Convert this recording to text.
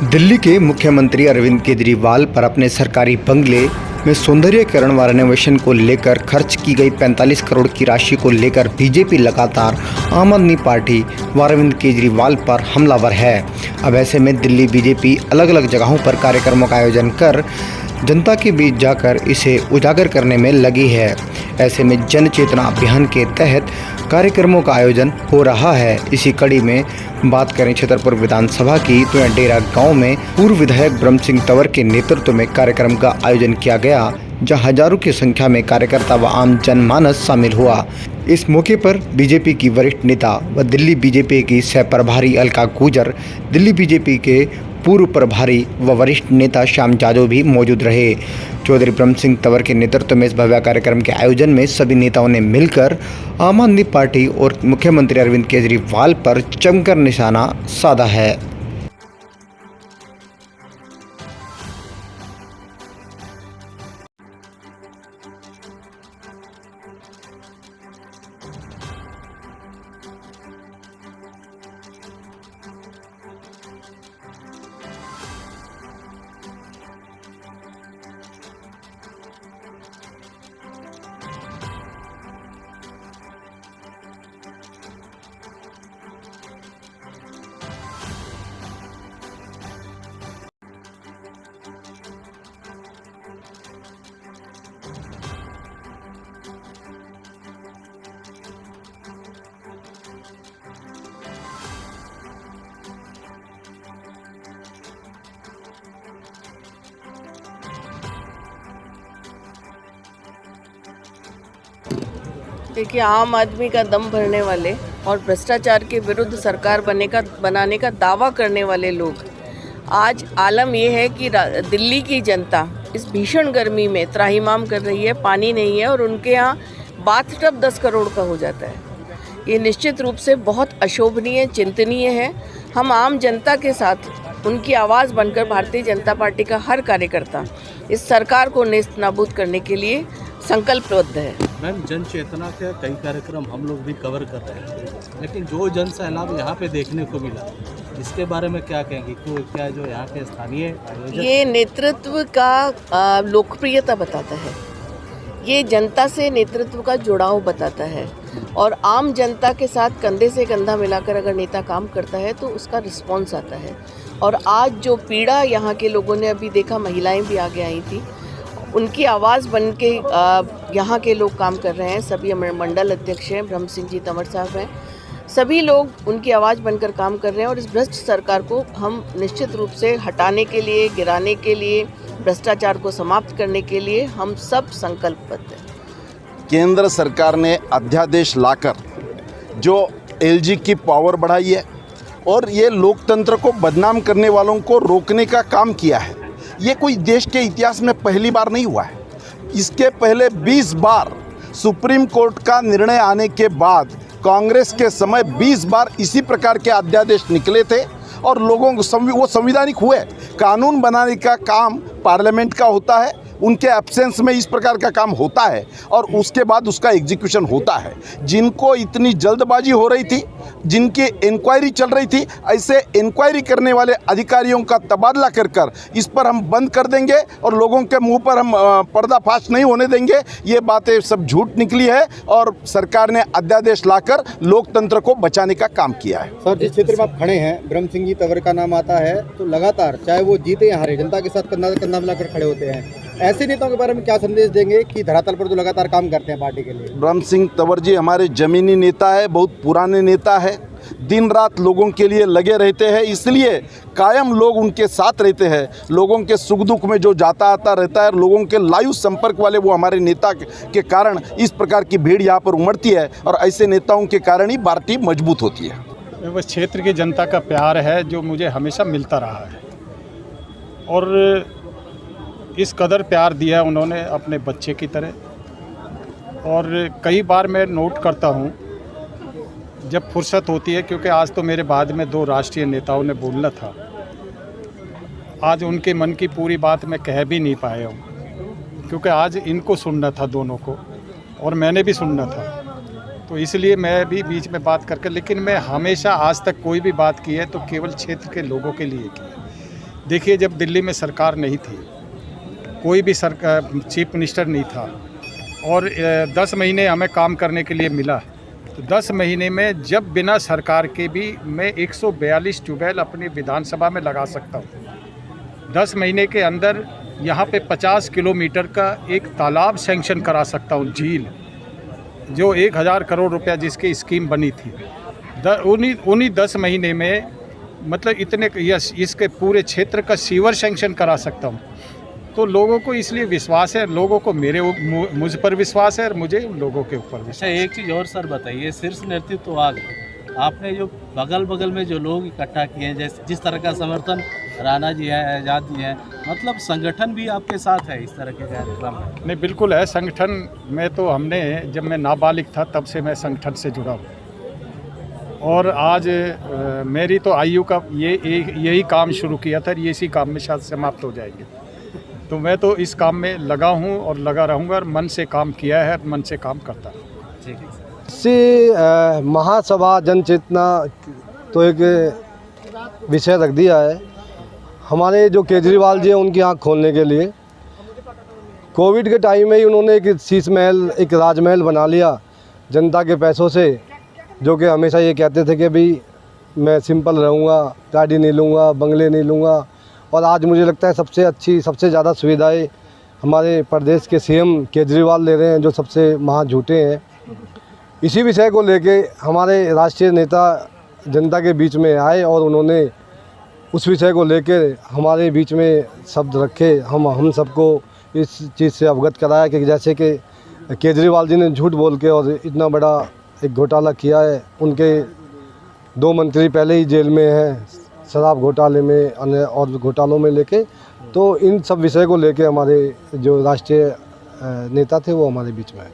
दिल्ली के मुख्यमंत्री अरविंद केजरीवाल पर अपने सरकारी बंगले में सौंदर्यीकरण व रेनोवेशन को लेकर खर्च की गई 45 करोड़ की राशि को लेकर बीजेपी लगातार आम आदमी पार्टी व अरविंद केजरीवाल पर हमलावर है। अब ऐसे में दिल्ली बीजेपी अलग अलग जगहों पर कार्यक्रमों का आयोजन कर जनता के बीच जाकर इसे उजागर करने में लगी है। ऐसे में जन चेतना अभियान के तहत कार्यक्रमों का आयोजन हो रहा है। इसी कड़ी में बात करें छतरपुर विधानसभा की, तो यहाँ डेरा गांव में पूर्व विधायक ब्रह्म सिंह तंवर के नेतृत्व में कार्यक्रम का आयोजन किया गया, जहां हजारों की संख्या में कार्यकर्ता व आम जनमानस शामिल हुआ। इस मौके पर बीजेपी की वरिष्ठ नेता व दिल्ली बीजेपी की सह प्रभारी अलका गुर्जर, दिल्ली बीजेपी के पूर्व प्रभारी व वरिष्ठ नेता श्याम जाजू भी मौजूद रहे। चौधरी ब्रह्म सिंह तंवर के नेतृत्व में इस भव्य कार्यक्रम के आयोजन में सभी नेताओं ने मिलकर आम आदमी पार्टी और मुख्यमंत्री अरविंद केजरीवाल पर जमकर निशाना साधा है। देखिए, आम आदमी का दम भरने वाले और भ्रष्टाचार के विरुद्ध सरकार बनाने का दावा करने वाले लोग, आज आलम ये है कि दिल्ली की जनता इस भीषण गर्मी में त्राहिमाम कर रही है, पानी नहीं है और उनके यहाँ बाथटब 10 करोड़ का हो जाता है। ये निश्चित रूप से बहुत अशोभनीय, चिंतनीय है। हम आम जनता के साथ उनकी आवाज़ बनकर भारतीय जनता पार्टी का हर कार्यकर्ता इस सरकार को नेस्त नाबूद करने के लिए संकल्पबद्ध है। मैम, जन चेतना के कई कार्यक्रम हम लोग भी कवर कर रहे हैं, लेकिन जो जन सैलाब यहाँ पे देखने को मिला, इसके बारे में क्या कहेंगे? क्या जो यहाँ के स्थानीय आयोजक, ये नेतृत्व का लोकप्रियता बताता है, ये जनता से नेतृत्व का जुड़ाव बताता है और आम जनता के साथ कंधे से कंधा मिलाकर अगर नेता काम करता है तो उसका रिस्पॉन्स आता है। और आज जो पीड़ा यहाँ के लोगों ने अभी देखा, महिलाएं भी आगे आई थी, उनकी आवाज़ बन के यहाँ के लोग काम कर रहे हैं। सभी मंडल अध्यक्ष हैं, ब्रह्म सिंह जी तंवर साहब हैं, सभी लोग उनकी आवाज़ बनकर काम कर रहे हैं और इस भ्रष्ट सरकार को हम निश्चित रूप से हटाने के लिए, गिराने के लिए, भ्रष्टाचार को समाप्त करने के लिए हम सब संकल्पबद्ध हैं। केंद्र सरकार ने अध्यादेश लाकर जो एलजी की पावर बढ़ाई है और ये लोकतंत्र को बदनाम करने वालों को रोकने का काम किया है। ये कोई देश के इतिहास में पहली बार नहीं हुआ है। इसके पहले 20 बार सुप्रीम कोर्ट का निर्णय आने के बाद कांग्रेस के समय 20 बार इसी प्रकार के अध्यादेश निकले थे और लोगों को वो संवैधानिक हुए। कानून बनाने का काम पार्लियामेंट का होता है, उनके एब्सेंस में इस प्रकार का काम होता है और उसके बाद उसका एग्जीक्यूशन होता है। जिनको इतनी जल्दबाजी हो रही थी, जिनकी इंक्वायरी चल रही थी, ऐसे इंक्वायरी करने वाले अधिकारियों का तबादला कर इस पर हम बंद कर देंगे और लोगों के मुंह पर हम पर्दाफाश नहीं होने देंगे। ये बातें सब झूठ निकली है और सरकार ने अध्यादेश लाकर लोकतंत्र को बचाने का काम किया है। सर, जिस क्षेत्र में आप खड़े हैं, ब्रह्म सिंह जी तंवर का नाम आता है तो लगातार चाहे वो जीते या हारे, जनता के साथ कंधा से कंधा मिलाकर खड़े होते हैं। ऐसे नेताओं के बारे में क्या संदेश देंगे कि धरातल पर जो लगातार काम करते हैं पार्टी के लिए? ब्रह्म सिंह तंवर जी हमारे जमीनी नेता है, बहुत पुराने नेता है, दिन रात लोगों के लिए लगे रहते हैं, इसलिए कायम लोग उनके साथ रहते हैं। लोगों के सुख दुख में जो जाता आता रहता है, लोगों के लाइव संपर्क वाले वो हमारे नेता के कारण इस प्रकार की भीड़ यहाँ पर उमड़ती है और ऐसे नेताओं के कारण ही पार्टी मजबूत होती है। वह क्षेत्र की जनता का प्यार है जो मुझे हमेशा मिलता रहा है और इस कदर प्यार दिया उन्होंने अपने बच्चे की तरह। और कई बार मैं नोट करता हूँ जब फुर्सत होती है, क्योंकि आज तो मेरे बाद में 2 राष्ट्रीय नेताओं ने बोलना था, आज उनके मन की पूरी बात मैं कह भी नहीं पाया हूँ, क्योंकि आज इनको सुनना था दोनों को और मैंने भी सुनना था। तो इसलिए मैं भी बीच में बात करके, लेकिन मैं हमेशा आज तक कोई भी बात की है तो केवल क्षेत्र के लोगों के लिए की है। देखिए, जब दिल्ली में सरकार नहीं थी, कोई भी सरकार चीफ मिनिस्टर नहीं था और 10 महीने हमें काम करने के लिए मिला। तो 10 महीने में जब बिना सरकार के भी मैं 142 ट्यूबवेल अपनी विधानसभा में लगा सकता हूँ। 10 महीने के अंदर यहाँ पे 50 किलोमीटर का एक तालाब सैंक्शन करा सकता हूँ, झील, जो 1000 करोड़ रुपया जिसकी स्कीम बनी थी। उन्हीं 10 महीने में मतलब इतने इसके पूरे क्षेत्र का सीवर सैंक्शन करा सकता हूँ। तो लोगों को इसलिए विश्वास है, लोगों को मुझ पर विश्वास है और मुझे लोगों के ऊपर विश्वास है। एक चीज़ और सर बताइए, शीर्ष नेतृत्व तो आ गए, आपने जो बगल में जो लोग इकट्ठा किए हैं, जैसे जिस तरह का समर्थन राणा जी है, आज़ाद जी हैं, मतलब संगठन भी आपके साथ है इस तरह के कार्यक्रम में? नहीं, बिल्कुल है। संगठन में तो हमने, जब मैं नाबालिग था तब से मैं संगठन से जुड़ा हूँ और आज मेरी तो आयु का यही काम शुरू किया था, ये इसी काम में शायद समाप्त हो जाएंगे। तो मैं तो इस काम में लगा हूँ और लगा रहूँगा और मन से काम किया है, मन से काम करता हूँ। ठीक है। से महासभा जनचेतना तो एक विषय रख दिया है हमारे जो केजरीवाल जी हैं उनकी आँख खोलने के लिए। कोविड के टाइम में ही उन्होंने एक शीश महल, एक राजमहल बना लिया जनता के पैसों से, जो कि हमेशा ये कहते थे कि भाई मैं सिंपल रहूँगा, गाड़ी नहीं लूँगा, बंगले नहीं लूँगा। और आज मुझे लगता है सबसे ज़्यादा सुविधाएं हमारे प्रदेश के सीएम केजरीवाल ले रहे हैं, जो सबसे महा झूठे हैं। इसी विषय को लेके हमारे राष्ट्रीय नेता जनता के बीच में आए और उन्होंने उस विषय को लेकर हमारे बीच में शब्द रखे। हम सबको इस चीज़ से अवगत कराया कि जैसे कि केजरीवाल जी ने झूठ बोल के और इतना बड़ा एक घोटाला किया है। उनके 2 मंत्री पहले ही जेल में हैं शराब घोटाले में, अन्य और घोटालों में लेके। तो इन सब विषय को लेके हमारे जो राष्ट्रीय नेता थे वो हमारे बीच में आए।